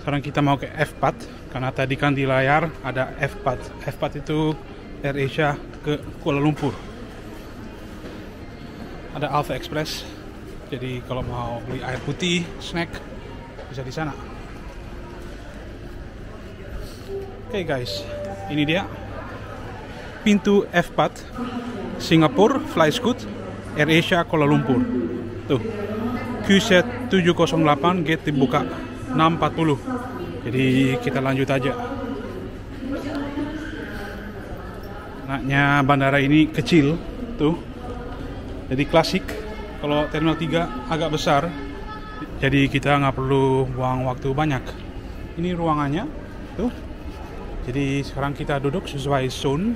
Sekarang kita mau ke F4 karena tadi kan di layar ada F4. F4 itu AirAsia ke Kuala Lumpur. Ada Alpha Express. Jadi kalau mau beli air putih, snack bisa di sana. Oke guys, ini dia pintu F4 Singapore Flyscoot AirAsia Kuala Lumpur. Tuh, QZ 708 gate dibuka 6.40. Jadi kita lanjut aja. Anaknya bandara ini kecil tuh. Jadi klasik. Kalau Terminal 3 agak besar. Jadi kita nggak perlu buang waktu banyak. Ini ruangannya tuh. Jadi sekarang kita duduk sesuai zone.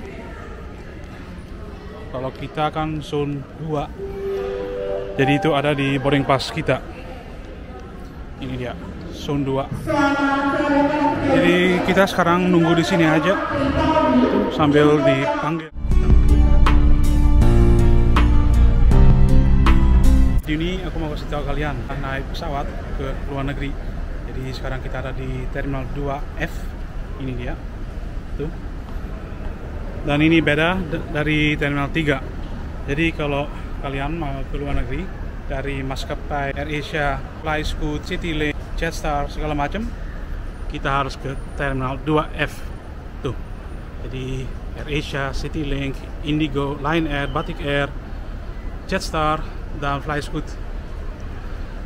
Kalau kita kan zone 2. Jadi itu ada di boarding pass kita. Ini dia, zone 2. Jadi kita sekarang nunggu di sini aja sambil dipanggil. Di ini aku mau kasih tahu kalian naik pesawat ke luar negeri. Jadi sekarang kita ada di Terminal 2F. Ini dia. Tuh. Dan ini beda dari Terminal 3. Jadi kalau kalian mau ke luar negeri dari maskapai AirAsia, Flyscoot, CityLink, Jetstar segala macam, kita harus ke Terminal 2F. Tuh. Jadi AirAsia, CityLink, Indigo, Lion Air, Batik Air, Jetstar dan Flyscoot.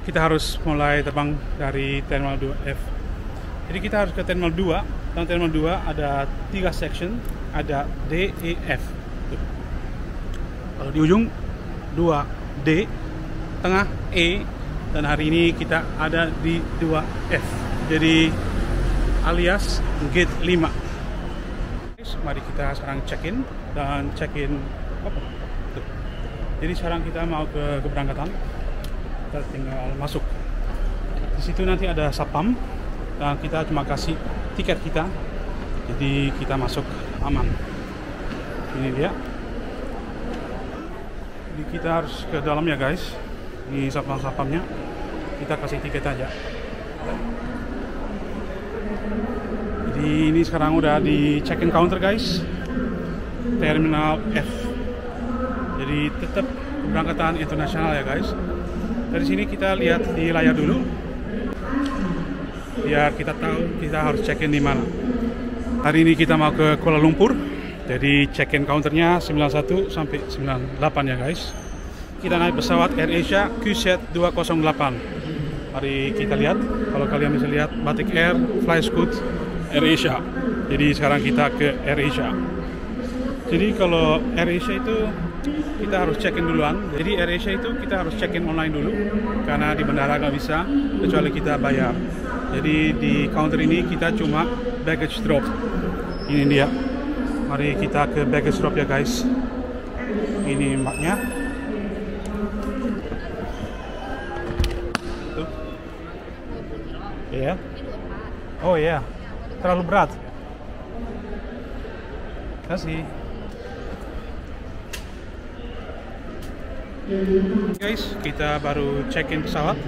Kita harus mulai terbang dari Terminal 2F. Jadi kita harus ke Terminal 2. Dan Terminal 2 ada 3 section, ada D, E, F. Tuh. Kalau di ujung 2D, tengah E, dan hari ini kita ada di 2F. Jadi alias gate 5. Mari kita sekarang check-in dan check-in apa? Tuh. Jadi sekarang kita mau ke keberangkatan. Kita tinggal masuk. Di situ nanti ada satpam dan kita cuma kasih tiket kita. Jadi kita masuk aman. Ini dia. Jadi kita harus ke dalam ya guys. Ini satpam-satpamnya. Kita kasih tiket aja. Jadi ini sekarang udah di check-in counter guys. Terminal F. Jadi tetap keberangkatan internasional ya guys. Dari sini kita lihat di layar dulu. Biar kita tahu kita harus check-in di mana. Hari ini kita mau ke Kuala Lumpur. Jadi check-in counternya 91 sampai 98 ya guys. Kita naik pesawat AirAsia QZ 208. Mari kita lihat. Kalau kalian bisa lihat Batik Air, Flyscoot, AirAsia. Jadi sekarang kita ke AirAsia. Jadi kalau AirAsia itu kita harus check-in duluan. Jadi AirAsia itu kita harus check-in online dulu. Karena di bandara nggak bisa kecuali kita bayar. Jadi di counter ini kita cuma baggage drop. Ini dia. Mari kita ke baggage drop ya guys. Ini mbaknya. Tuh. Iya. Oh iya. Terlalu berat. Kasih. Guys, kita baru check-in pesawat.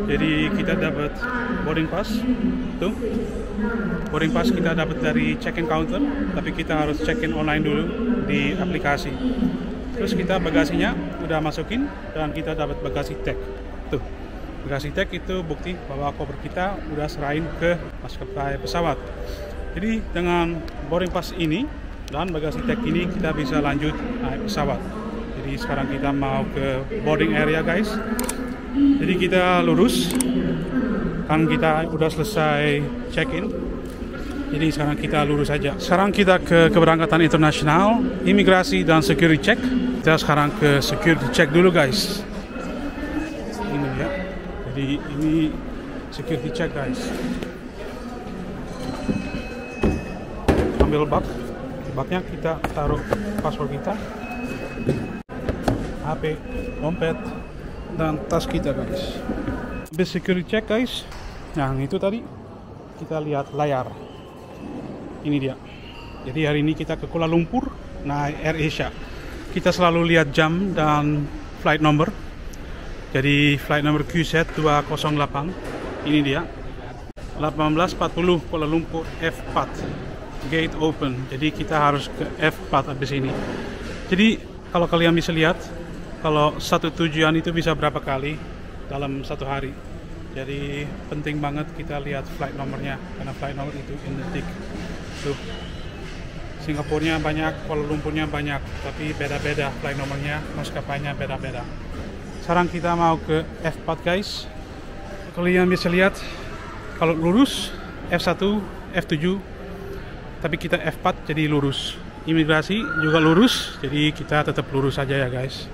Jadi kita dapat boarding pass. Tuh. Boarding pass kita dapat dari check-in counter, tapi kita harus check-in online dulu di aplikasi. Terus kita bagasinya udah masukin dan kita dapat bagasi tag. Tuh. Bagasi tag itu bukti bahwa koper kita udah serahin ke maskapai pesawat. Jadi dengan boarding pass ini dan bagasi tag ini kita bisa lanjut naik pesawat. Jadi sekarang kita mau ke boarding area guys. Jadi kita lurus. Kan kita udah selesai check-in. Jadi sekarang kita lurus aja. Sekarang kita ke keberangkatan internasional, imigrasi dan security check. Kita sekarang ke security check dulu guys. Ini ya. Jadi ini security check guys. Ambil bag. Di bagnya kita taruh paspor kita, HP, dompet, dan tas kita guys. Habis security check guys, yang itu tadi kita lihat layar. Ini dia. Jadi hari ini kita ke Kuala Lumpur naik AirAsia. Kita selalu lihat jam dan flight number. Jadi flight number QZ 208. Ini dia. 18.40 Kuala Lumpur F4 gate open. Jadi kita harus ke F4 habis ini. Jadi kalau kalian bisa lihat, kalau satu tujuan itu bisa berapa kali dalam satu hari. Jadi penting banget kita lihat flight nomornya, karena flight nomor itu in detik. Tuh, Singapurnya banyak, Kuala Lumpurnya banyak, tapi beda-beda flight nomornya, maskapainya beda-beda. Sekarang kita mau ke F4 guys. Kalian bisa lihat kalau lurus F1, F7, tapi kita F4 jadi lurus. Imigrasi juga lurus, jadi kita tetap lurus saja ya guys.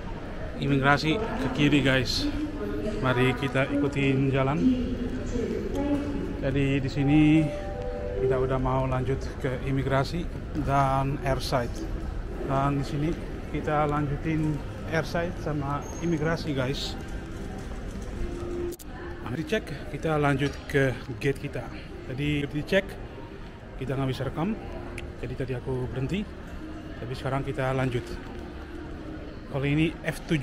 Imigrasi ke kiri guys. Mari kita ikutin jalan. Jadi di sini kita udah mau lanjut ke imigrasi dan airside. Dan di sini kita lanjutin airside sama imigrasi guys. Mari cek, kita lanjut ke gate kita. Tadi dicek, kita nggak bisa rekam. Jadi tadi aku berhenti. Tapi sekarang kita lanjut. Kalau ini F7,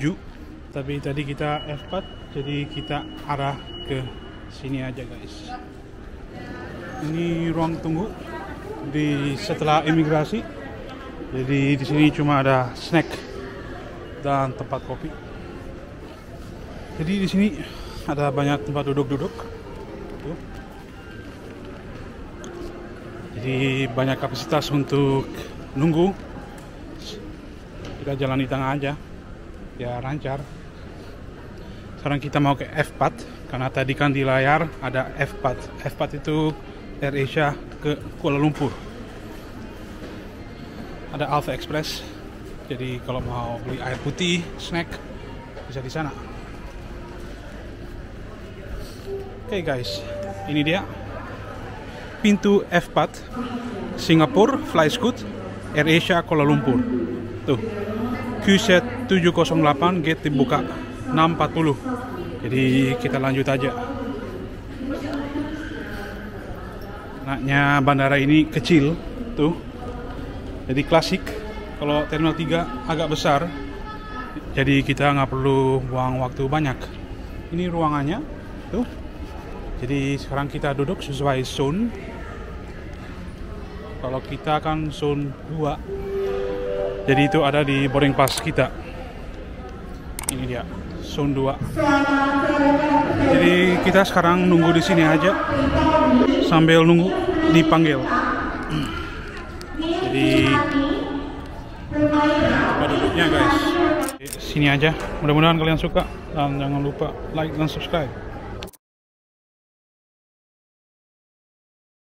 tapi tadi kita F4, jadi kita arah ke sini aja guys. Ini ruang tunggu setelah imigrasi. Jadi di sini cuma ada snack dan tempat kopi. Jadi di sini ada banyak tempat duduk-duduk. Jadi banyak kapasitas untuk nunggu. Kita jalan di tengah aja, ya lancar. Sekarang kita mau ke F4, karena tadi kan di layar ada F4. F4 itu AirAsia ke Kuala Lumpur. Ada Alpha Express, jadi kalau mau beli air putih, snack, bisa di sana. Oke guys, ini dia pintu F4 Singapore Fly Scoot AirAsia Kuala Lumpur. Tuh, QZ 708 gate dibuka 6.40. Jadi kita lanjut aja. Anaknya bandara ini kecil tuh. Jadi klasik. Kalau Terminal 3 agak besar. Jadi kita nggak perlu buang waktu banyak. Ini ruangannya tuh. Jadi sekarang kita duduk sesuai zone. Kalau kita kan zone 2. Jadi itu ada di boarding pass kita. Ini dia, zone 2. Jadi kita sekarang nunggu di sini aja sambil nunggu dipanggil. Jadi tempat duduknya guys. Sini aja. Mudah-mudahan kalian suka dan jangan lupa like dan subscribe.